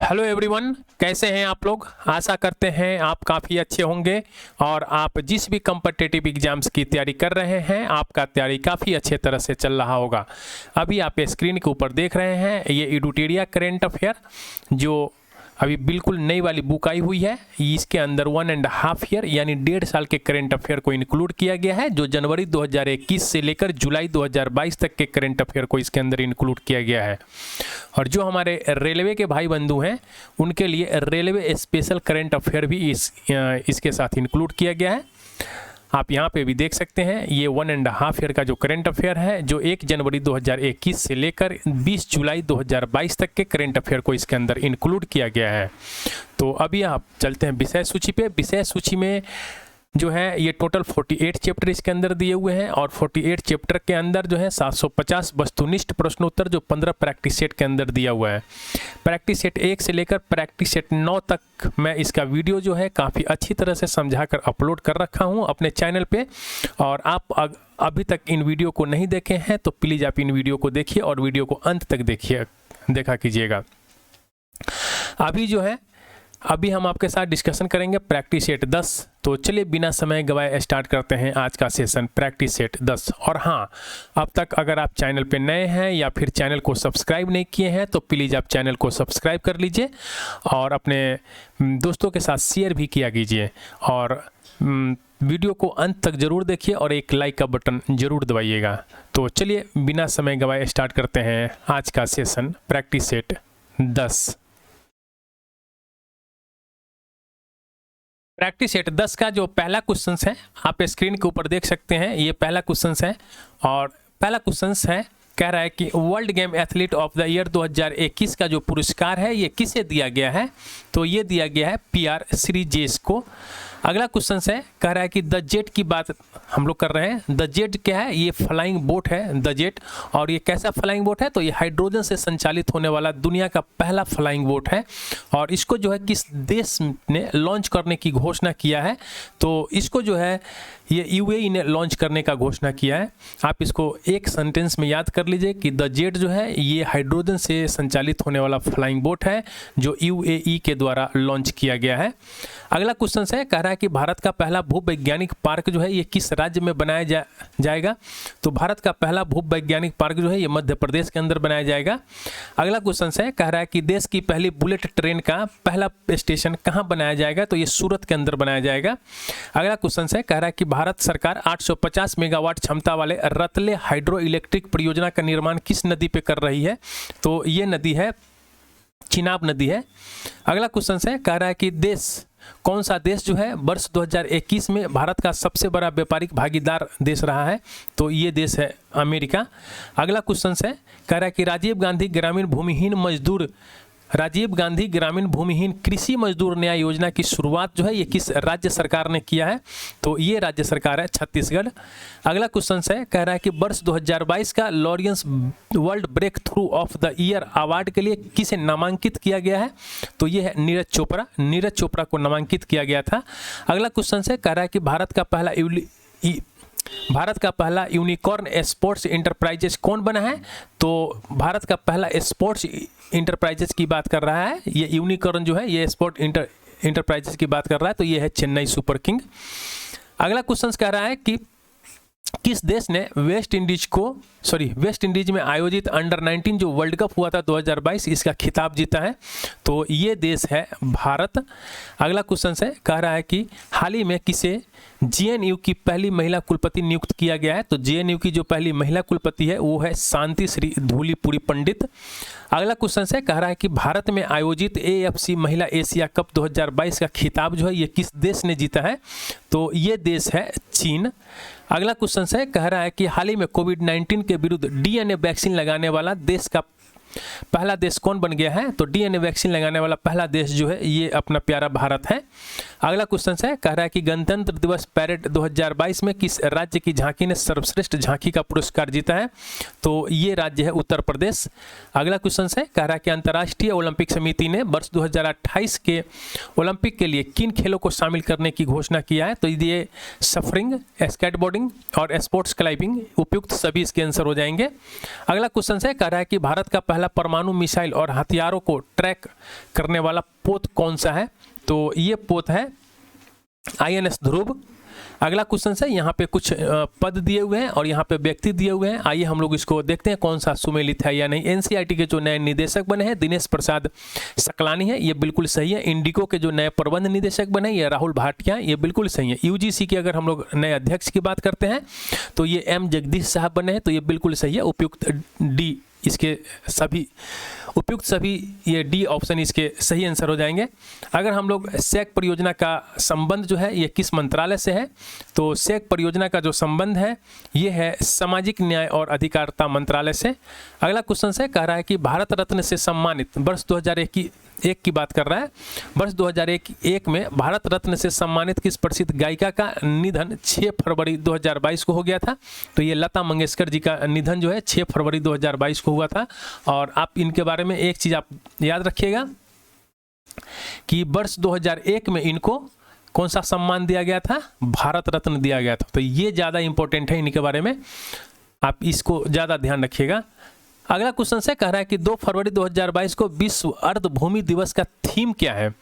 Hello everyone, कैसे हैं आप लोग। आशा करते हैं आप काफ़ी अच्छे होंगे और आप जिस भी कॉम्पिटिटिव एग्जाम्स की तैयारी कर रहे हैं आपका तैयारी काफ़ी अच्छे तरह से चल रहा होगा। अभी आप स्क्रीन के ऊपर देख रहे हैं ये एडुटेरिया करेंट अफेयर जो अभी बिल्कुल नई वाली बुक आई हुई है। इसके अंदर 1.5 ईयर यानी 1.5 साल के करेंट अफेयर को इंक्लूड किया गया है, जो जनवरी 2021 से लेकर जुलाई 2022 तक के करेंट अफेयर को इसके अंदर इंक्लूड किया गया है। और जो हमारे रेलवे के भाई बंधु हैं उनके लिए रेलवे स्पेशल करेंट अफेयर भी इसके साथ इंक्लूड किया गया है। आप यहाँ पे भी देख सकते हैं ये 1.5 ईयर का जो करेंट अफेयर है जो 1 जनवरी 2021 से लेकर 20 जुलाई 2022 तक के करेंट अफेयर को इसके अंदर इंक्लूड किया गया है। तो अभी आप चलते हैं विषय सूची पे। विषय सूची में जो है ये टोटल 48 चैप्टर इसके अंदर दिए हुए हैं और 48 चैप्टर के अंदर जो है 750 वस्तुनिष्ठ प्रश्नोत्तर जो 15 प्रैक्टिस सेट के अंदर दिया हुआ है। प्रैक्टिस सेट 1 से लेकर प्रैक्टिस सेट 9 तक मैं इसका वीडियो जो है काफ़ी अच्छी तरह से समझा कर अपलोड कर रखा हूँ अपने चैनल पे। और आप अभी तक इन वीडियो को नहीं देखे हैं तो प्लीज़ आप इन वीडियो को देखिए और वीडियो को अंत तक देखा कीजिएगा। अभी हम आपके साथ डिस्कशन करेंगे प्रैक्टिस सेट 10। तो चलिए बिना समय गवाए स्टार्ट करते हैं आज का सेशन प्रैक्टिस सेट 10। और हाँ, अब तक अगर आप चैनल पे नए हैं या फिर चैनल को सब्सक्राइब नहीं किए हैं तो प्लीज़ आप चैनल को सब्सक्राइब कर लीजिए और अपने दोस्तों के साथ शेयर भी किया कीजिए और वीडियो को अंत तक ज़रूर देखिए और एक लाइक का बटन ज़रूर दबाइएगा। तो चलिए बिना समय गवाए स्टार्ट करते हैं आज का session practice set 10। Practice set 10 का जो पहला क्वेश्चन है आप स्क्रीन के ऊपर देख सकते हैं। ये पहला क्वेश्चन है और पहला क्वेश्चन है कह रहा है कि world game athlete of the year 2021 का जो पुरस्कार है ये किसे दिया गया है। तो ये दिया गया है PR श्रीजेश को। अगला क्वेश्चन है कह रहा है कि द जेट की बात हम लोग कर रहे हैं। द जेट क्या है, ये फ्लाइंग बोट है द जेट। और ये कैसा फ्लाइंग बोट है, तो ये हाइड्रोजन से संचालित होने वाला दुनिया का पहला फ्लाइंग बोट है। और इसको जो है किस देश ने लॉन्च करने की घोषणा किया है, तो इसको जो है ये UAE ने लॉन्च करने का घोषणा किया है। आप इसको एक सेंटेंस में याद कर लीजिए कि द जेट जो है ये हाइड्रोजन से संचालित होने वाला फ्लाइंग बोट है जो UAE के द्वारा लॉन्च किया गया है। अगला क्वेश्चन है कह रहा है कि भारत का पहला भूवैज्ञानिक पार्क जो है ये किस राज्य में बनाया जाएगा। तो भारत का पहला भूवैज्ञानिक पार्क जो है ये मध्य प्रदेश के अंदर बनाया जाएगा। अगला क्वेश्चन है कह रहा है कि देश की पहली बुलेट ट्रेन का पहला स्टेशन कहाँ बनाया जाएगा। तो ये सूरत के अंदर बनाया जाएगा। अगला क्वेश्चन है कह रहा है कि भारत सरकार 850 मेगावाट क्षमता वाले रतले हाइड्रो इलेक्ट्रिक परियोजना का निर्माण किस नदी पे कर रही है। तो ये नदी है चिनाब नदी है। अगला क्वेश्चन है कह रहा है कि कौन सा देश जो है वर्ष 2021 में भारत का सबसे बड़ा व्यापारिक भागीदार देश रहा है। तो ये देश है अमेरिका। अगला क्वेश्चन है कह रहा है कि राजीव गांधी ग्रामीण भूमिहीन कृषि मजदूर न्याय योजना की शुरुआत जो है ये किस राज्य सरकार ने किया है। तो ये राज्य सरकार है छत्तीसगढ़। अगला क्वेश्चन है कह रहा है कि वर्ष 2022 का Laureus world breakthrough of the year award के लिए किसे नामांकित किया गया है। तो ये है नीरज चोपड़ा को नामांकित किया गया था। अगला क्वेश्चन है कह रहा है कि भारत का पहला यूनिकॉर्न स्पोर्ट्स इंटरप्राइजेस कौन बना है। तो भारत का पहला स्पोर्ट्स इंटरप्राइजेस की बात कर रहा है। ये यूनिकॉर्न जो है ये स्पोर्ट इंटरप्राइजेस की बात कर रहा है। तो ये है चेन्नई सुपर किंग। अगला क्वेश्चन कह रहा है कि किस देश ने वेस्ट इंडीज में आयोजित अंडर-19 जो वर्ल्ड कप हुआ था 2022 इसका खिताब जीता है। तो ये देश है भारत। अगला क्वेश्चन है कह रहा है कि हाल ही में किसे JNU की पहली महिला कुलपति नियुक्त किया गया है। तो JNU की जो पहली महिला कुलपति है वो है शांति श्री धूलीपुरी पंडित। अगला क्वेश्चन है कह रहा है कि भारत में आयोजित AFC महिला एशिया कप 2022 का खिताब जो है ये किस देश ने जीता है। तो ये देश है चीन। अगला क्वेश्चन है कह रहा है कि हाल ही में कोविड-19 के विरुद्ध DNA वैक्सीन लगाने वाला देश का पहला देश कौन बन गया है। तो DNA वैक्सीन लगाने वाला पहला देश जो है ये अपना प्यारा भारत है। अगला क्वेश्चन है कह रहा है कि गणतंत्र दिवस पैरेड 2022 में किस राज्य की झांकी ने सर्वश्रेष्ठ झांकी का पुरस्कार जीता है। तो ये राज्य है उत्तर प्रदेश। अगला क्वेश्चन है कह रहा है कि अंतर्राष्ट्रीय ओलंपिक समिति ने वर्ष 2028 के ओलंपिक के लिए किन खेलों को शामिल करने की घोषणा किया है। तो ये सफरिंग, स्केटबोर्डिंग और स्पोर्ट्स क्लाइंबिंग उपयुक्त सभी इसके आंसर हो जाएंगे। अगला क्वेश्चन है कह रहा है कि भारत का पहला परमाणु मिसाइल और हथियारों को ट्रैक करने वाला पोत कौन सा है? तो ये पोत है INS ध्रुव। अगला क्वेश्चन है, यहाँ पे कुछ पद दिए हुए हैं और यहाँ पे व्यक्ति दिए हुए हैं। आइए हम लोग इसको देखते हैं कौन सा सुमेलित है या नहीं। NCERT के जो नए निदेशक बने हैं दिनेश प्रसाद सकलानी है, ये बिल्कुल सही है। इंडिको के जो नए प्रबंध निदेशक बने ये राहुल भाटिया, ये बिल्कुल सही है। UGC के अगर हम लोग नए अध्यक्ष की बात करते हैं तो ये M जगदीश साहब बने हैं, तो ये बिल्कुल सही है। उपयुक्त D इसके सभी ये डी ऑप्शन इसके सही आंसर हो जाएंगे। अगर हम लोग SEC परियोजना का संबंध जो है ये किस मंत्रालय से है? तो SEC परियोजना का जो संबंध है ये है सामाजिक न्याय और अधिकारिता मंत्रालय से। अगला क्वेश्चन से कह रहा है कि भारत रत्न से सम्मानित वर्ष 2001 की बात कर रहा है। वर्ष 2001 में भारत रत्न से सम्मानित किस प्रसिद्ध गायिका का निधन 6 फरवरी 2022 को हो गया था? तो ये लता मंगेशकर जी का निधन जो है 6 फरवरी 2022 को हुआ था। और आप इनके बारे में एक चीज़ आप याद रखिएगा कि वर्ष 2001 में इनको कौन सा सम्मान दिया गया था? भारत रत्न दिया गया था। तो ये ज़्यादा इंपॉर्टेंट है, इनके बारे में आप इसको ज़्यादा ध्यान रखिएगा। अगला क्वेश्चन से कह रहा है कि 2 फरवरी 2022 को विश्व अर्ध भूमि दिवस का थीम क्या है?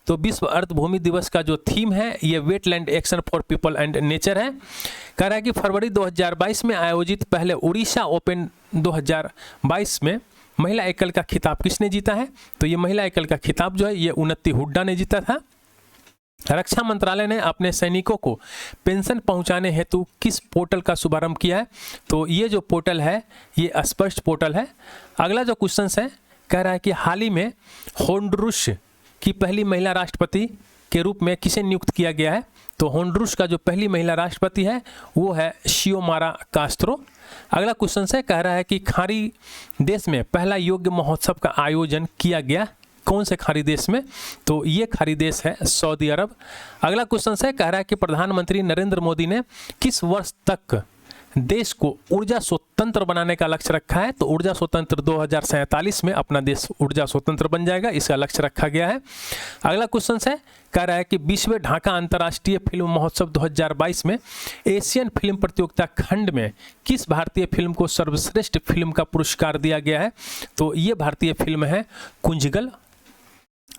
तो विश्व अर्ध भूमि दिवस का जो थीम है ये wetland action for people and nature है। कह रहा है कि फरवरी 2022 में आयोजित पहले उड़ीसा ओपन 2022 में महिला एकल का खिताब किसने जीता है? तो ये महिला एकल का खिताब जो है ये उन्नति हुड्डा ने जीता था। रक्षा मंत्रालय ने अपने सैनिकों को पेंशन पहुंचाने हेतु किस पोर्टल का शुभारंभ किया है? तो ये जो पोर्टल है ये स्पष्ट पोर्टल है। अगला जो क्वेश्चन है कह रहा है कि हाल ही में होंडुरस की पहली महिला राष्ट्रपति के रूप में किसे नियुक्त किया गया है? तो होंडुरस का जो पहली महिला राष्ट्रपति है वो है शियोमारा कास्त्रो। अगला क्वेश्चन है कह रहा है कि खाड़ी देश में पहला योग महोत्सव का आयोजन किया गया कौन से खाड़ी देश में? तो ये खाड़ी देश है सऊदी अरब। अगला क्वेश्चन है कह रहा है कि प्रधानमंत्री नरेंद्र मोदी ने किस वर्ष तक देश को ऊर्जा स्वतंत्र बनाने का लक्ष्य रखा है? तो ऊर्जा स्वतंत्र 2047 में अपना देश ऊर्जा स्वतंत्र बन जाएगा, इसका लक्ष्य रखा गया है। अगला क्वेश्चन है कह रहा है कि 20वें ढाका अंतर्राष्ट्रीय फिल्म महोत्सव 2022 में एशियन फिल्म प्रतियोगिता खंड में किस भारतीय फिल्म को सर्वश्रेष्ठ फिल्म का पुरस्कार दिया गया है? तो ये भारतीय फिल्म है कुंजगल।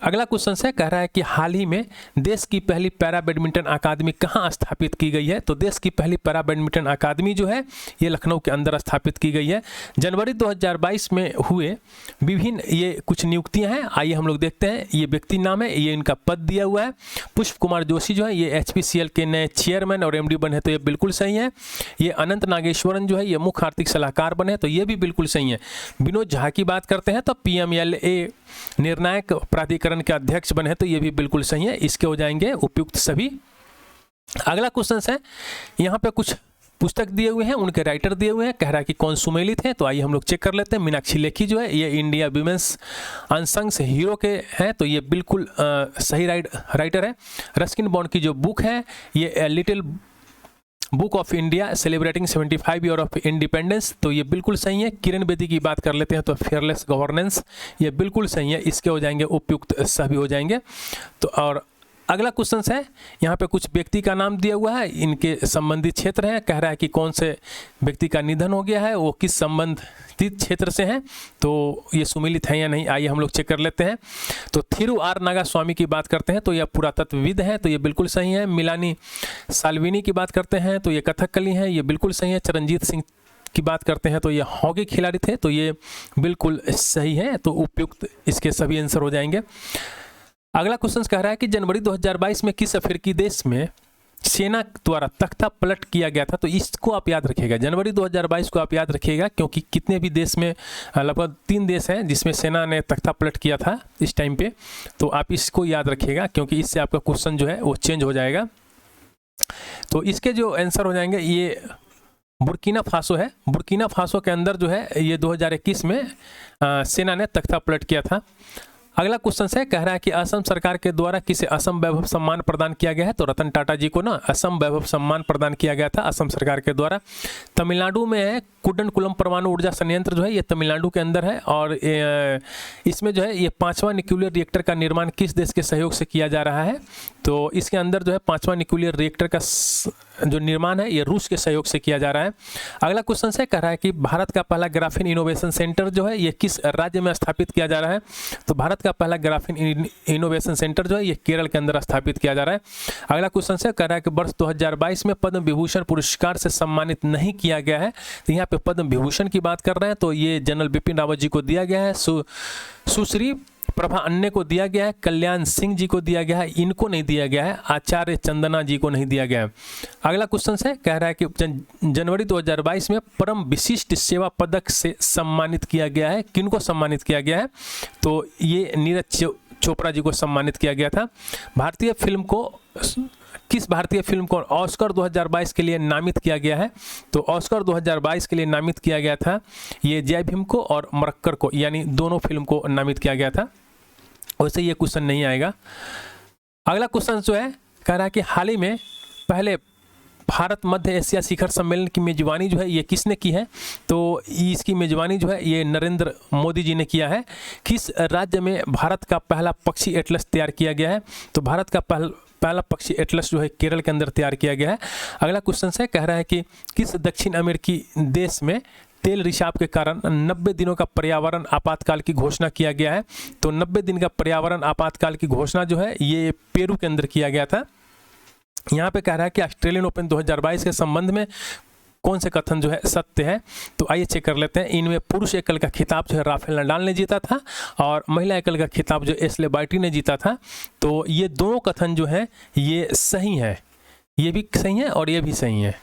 अगला क्वेश्चन है कह रहा है कि हाल ही में देश की पहली पैरा बैडमिंटन अकादमी कहाँ स्थापित की गई है? तो देश की पहली पैरा बैडमिंटन अकादमी जो है ये लखनऊ के अंदर स्थापित की गई है। जनवरी 2022 में हुए विभिन्न ये कुछ नियुक्तियां हैं, आइए हम लोग देखते हैं। ये व्यक्ति नाम है, ये इनका पद दिया हुआ है। पुष्प कुमार जोशी जो है ये HPCL के नए चेयरमैन और MD बने, तो ये बिल्कुल सही है। ये अनंत नागेश्वरन जो है ये मुख्य आर्थिक सलाहकार बने, तो ये भी बिल्कुल सही है। विनोद झा की बात करते हैं तो PMLA निर्णायक प्राधिकरण के अध्यक्ष बने, तो ये भी बिल्कुल सही है। इसके हो जाएंगे उपयुक्त सभी। अगला क्वेश्चन है यहाँ पे कुछ पुस्तक दिए हुए हैं, उनके राइटर दिए हुए हैं। कह रहा है कि कौन सुमेलित है, तो आइए हम लोग चेक कर लेते हैं। मीनाक्षी लेखी जो है ये इंडिया विमेंस अनसंग हीरो के हैं, तो ये बिल्कुल सही राइटर है। रस्किन बॉन्ड की जो बुक है ये little book of India celebrating 75 year of independence, तो ये बिल्कुल सही है। किरण बेदी की बात कर लेते हैं तो फेयरलेस गवर्नेंस, ये बिल्कुल सही है। इसके हो जाएंगे उपयुक्त सभी हो जाएंगे। तो और अगला क्वेश्चन है यहाँ पे कुछ व्यक्ति का नाम दिया हुआ है, इनके संबंधित क्षेत्र है। कह रहा है कि कौन से व्यक्ति का निधन हो गया है, वो किस संबंधित क्षेत्र से हैं, तो ये सुमिलित है या नहीं, आइए हम लोग चेक कर लेते हैं। तो थिरु आर नागा स्वामी की बात करते हैं तो यह पुरातत्वविद है, तो ये बिल्कुल सही है। मिलानी साल्विनी की बात करते हैं तो ये कथकली है, ये बिल्कुल सही है। चरणजीत सिंह की बात करते हैं तो ये हॉकी खिलाड़ी थे, तो ये बिल्कुल सही है। तो उपयुक्त इसके सभी आंसर हो जाएंगे। अगला क्वेश्चन कह रहा है कि जनवरी 2022 में किस अफ्रीकी देश में सेना द्वारा तख्ता पलट किया गया था? तो इसको आप याद रखिएगा, जनवरी 2022 को आप याद रखिएगा, क्योंकि कितने भी देश में लगभग 3 देश हैं जिसमें सेना ने तख्ता पलट किया था इस टाइम पे, तो आप इसको याद रखिएगा क्योंकि इससे आपका क्वेश्चन जो है वो चेंज हो जाएगा। तो इसके जो आंसर हो जाएंगे ये बुर्किना फासो है। बुर्किना फासो के अंदर जो है ये 2021 में सेना ने तख्ता पलट किया था। अगला क्वेश्चन है कह रहा है कि असम सरकार के द्वारा किसे असम वैभव सम्मान प्रदान किया गया है? तो रतन टाटा जी को ना असम वैभव सम्मान प्रदान किया गया था असम सरकार के द्वारा। तमिलनाडु में है कुडनकुलम परमाणु ऊर्जा संयंत्र जो है ये तमिलनाडु के अंदर है, और इसमें जो है ये 5वां न्यूक्लियर रिएक्टर का निर्माण किस देश के सहयोग से किया जा रहा है? तो इसके अंदर जो है 5वां न्यूक्लियर रिएक्टर का जो निर्माण है ये रूस के सहयोग से किया जा रहा है। अगला क्वेश्चन है, कह रहा है कि भारत का पहला ग्राफीन इनोवेशन सेंटर जो है ये किस राज्य में स्थापित किया जा रहा है? तो भारत का पहला ग्राफीन इनोवेशन सेंटर जो है ये केरल के अंदर स्थापित किया जा रहा है। अगला क्वेश्चन है, कह रहा है कि वर्ष 2022 में पद्म विभूषण पुरस्कार से सम्मानित नहीं किया गया है। तो यहाँ पे पद्म विभूषण की बात कर रहे हैं, तो ये जनरल बिपिन रावत जी को दिया गया है, सुश्री प्रभा अन्य को दिया गया है, कल्याण सिंह जी को दिया गया है, इनको नहीं दिया गया है, आचार्य चंदना जी को नहीं दिया गया है। अगला क्वेश्चन है, कह रहा है कि जनवरी 2022 में परम विशिष्ट सेवा पदक से सम्मानित किया गया है। किनको सम्मानित किया गया है? तो ये नीरज चोपड़ा जी को सम्मानित किया गया था। किस भारतीय फिल्म को ऑस्कर 2022 के लिए नामित किया गया है? तो ऑस्कर 2022 के लिए नामित किया गया था ये जय भीम को और मरक्कर को, यानी दोनों फिल्म को नामित किया गया था। वैसे ये क्वेश्चन नहीं आएगा। अगला क्वेश्चन जो है, कह रहा है कि हाल ही में पहले भारत मध्य एशिया शिखर सम्मेलन की मेजबानी जो है ये किसने की है? तो इसकी मेजबानी जो है ये नरेंद्र मोदी जी ने किया है। किस राज्य में भारत का पहला पक्षी एटलस तैयार किया गया है? तो भारत का पहला पक्षी एटलस जो है केरल के अंदर तैयार किया गया है। अगला क्वेश्चन है, कह रहा है कि किस दक्षिण अमेरिकी देश में तेल रिसाव के कारण 90 दिनों का पर्यावरण आपातकाल की घोषणा किया गया है? तो 90 दिन का पर्यावरण आपातकाल की घोषणा जो है ये पेरू के अंदर किया गया था। यहाँ पे कह रहा है कि ऑस्ट्रेलियन ओपन 2022 के संबंध में कौन से कथन जो है सत्य है? तो आइए चेक कर लेते हैं। इनमें पुरुष एकल का खिताब जो है राफेल नडाल ने जीता था और महिला एकल का खिताब जो एशले बार्टी ने जीता था। तो ये दोनों कथन जो है ये सही है, ये भी सही है और ये भी सही है।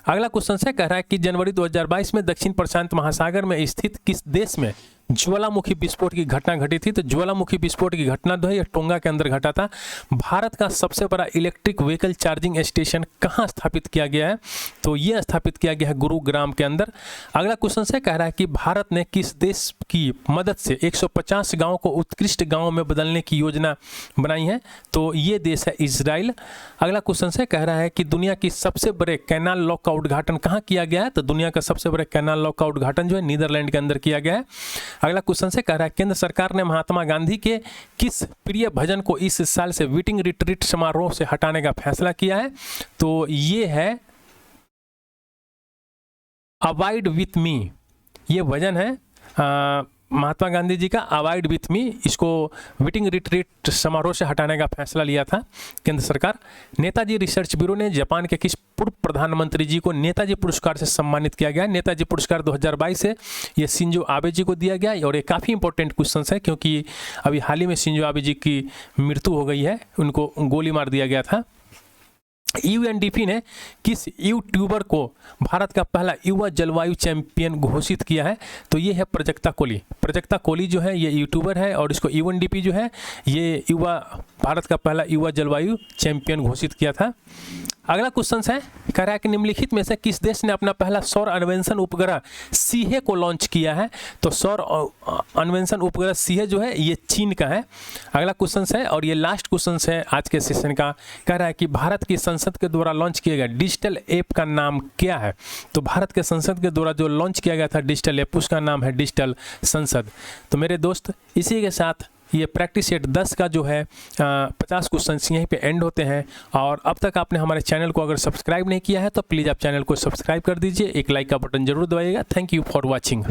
अगला क्वेश्चन है, कह रहा है कि जनवरी 2022 में दक्षिण प्रशांत महासागर में स्थित किस देश में ज्वालामुखी विस्फोट की घटना घटी थी? तो ज्वालामुखी विस्फोट की घटना जो है ये टोंगा के अंदर घटा था। भारत का सबसे बड़ा इलेक्ट्रिक व्हीकल चार्जिंग स्टेशन कहाँ स्थापित किया गया है? तो ये स्थापित किया गया है गुरुग्राम के अंदर। अगला क्वेश्चन है, कह रहा है कि भारत ने किस देश की मदद से 150 गाँव को उत्कृष्ट गाँव में बदलने की योजना बनाई है? तो ये देश है इजराइल। अगला क्वेश्चन है, कह रहा है कि दुनिया की सबसे बड़े कैनाल लॉक का उद्घाटन कहाँ किया गया है? तो दुनिया का सबसे बड़े कैनाल लॉक का उद्घाटन जो है नीदरलैंड के अंदर किया गया है। अगला क्वेश्चन से कह रहा है केंद्र सरकार ने महात्मा गांधी के किस प्रिय भजन को इस साल से वीटिंग रिट्रीट समारोह से हटाने का फैसला किया है? तो ये है अवॉइड विथ मी। ये भजन है महात्मा गांधी जी का, अवॉइड विथ मी। इसको वीटिंग रिट्रीट समारोह से हटाने का फैसला लिया था केंद्र सरकार। नेताजी रिसर्च ब्यूरो ने जापान के किस पूर्व प्रधानमंत्री जी को नेताजी पुरस्कार से सम्मानित किया गया? नेताजी पुरस्कार 2022 से ये शिंजो आबे जी को दिया गया। और ये काफ़ी इंपॉर्टेंट क्वेश्चन है क्योंकि अभी हाल ही में शिंजो आबे जी की मृत्यु हो गई है, उनको गोली मार दिया गया था। यूएनडीपी ने किस यूट्यूबर को भारत का पहला युवा जलवायु चैंपियन घोषित किया है? तो ये है प्रजक्ता कोली। प्रजक्ता कोली जो है ये यूट्यूबर है और इसको यूएनडीपी जो है ये भारत का पहला युवा जलवायु चैंपियन घोषित किया था। अगला क्वेश्चन है, कह रहा है कि निम्नलिखित में से किस देश ने अपना पहला सौर अन्वेषण उपग्रह सीहे को लॉन्च किया है? तो सौर अन्वेषण उपग्रह सीहे जो है ये चीन का है। अगला क्वेश्चन है और ये लास्ट क्वेश्चन है आज के सेशन का, कह रहा है कि भारत की संसद के द्वारा लॉन्च किया गया डिजिटल ऐप का नाम क्या है? तो भारत के संसद के द्वारा जो लॉन्च किया गया था डिजिटल ऐप, उसका नाम है डिजिटल संसद। तो मेरे दोस्त, इसी के साथ ये प्रैक्टिस सेट 10 का जो है 50 क्वेश्चन यहीं पे एंड होते हैं। और अब तक आपने हमारे चैनल को अगर सब्सक्राइब नहीं किया है तो प्लीज़ आप चैनल को सब्सक्राइब कर दीजिए, एक लाइक का बटन जरूर दबाइएगा। Thank you for watching.